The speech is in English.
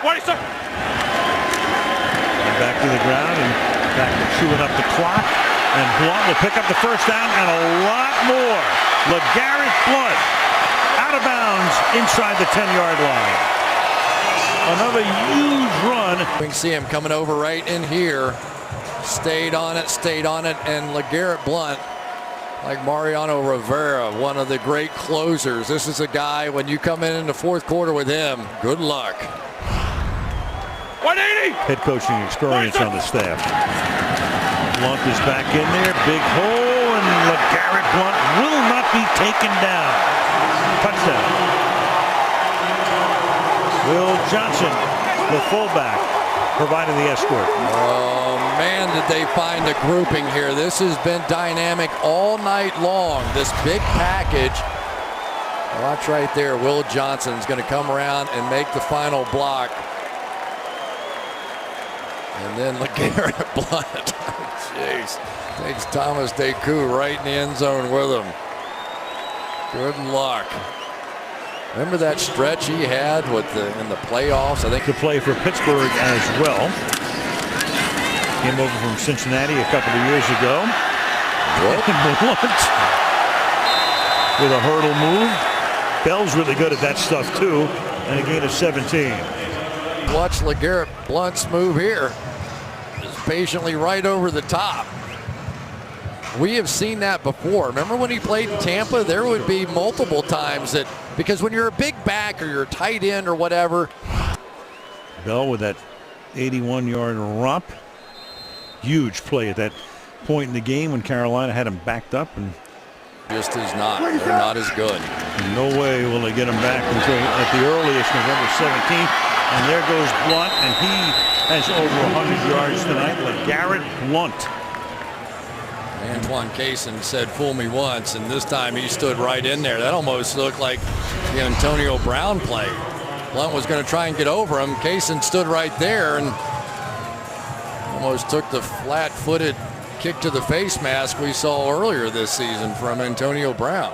Back to the ground and back to chewing up the clock. And Blount will pick up the first down and a lot more. LaGarrette Blount out of bounds inside the 10-yard line. Another huge run. We can see him coming over right in here. Stayed on it, and LaGarrette Blount, like Mariano Rivera, one of the great closers. This is a guy, when you come in the fourth quarter with him, good luck. 180. Head coaching experience on the staff. Blount is back in there. Big hole, and LaGarrette Blount will not be taken down. Touchdown. Will Johnson, the fullback, providing the escort. Oh, man, did they find a grouping here. This has been dynamic all night long, this big package. Watch right there. Will Johnson's going to come around and make the final block. And then LaGarrette Blount, jeez, takes Thomas Decoud right in the end zone with him. Good luck. Remember that stretch he had with in the playoffs? I think to play for Pittsburgh as well. Came over from Cincinnati a couple of years ago. Blount with a hurdle move. Bell's really good at that stuff too, and a gain of 17. Watch LaGarrette Blount's move here. Just patiently right over the top. We have seen that before. Remember when he played in Tampa? There would be multiple times that, because when you're a big back or you're a tight end or whatever. Bell with that 81-yard romp. Huge play at that point in the game when Carolina had him backed up. And just is not. They're not as good. No way will they get him back until at the earliest November 17th. And there goes Blount, and he has over 100 yards tonight. LaGarrette Blount. Antoine Cason said, "Fool me once," and this time he stood right in there. That almost looked like the Antonio Brown play. Blount was going to try and get over him. Cason stood right there and almost took the flat-footed kick to the face mask we saw earlier this season from Antonio Brown.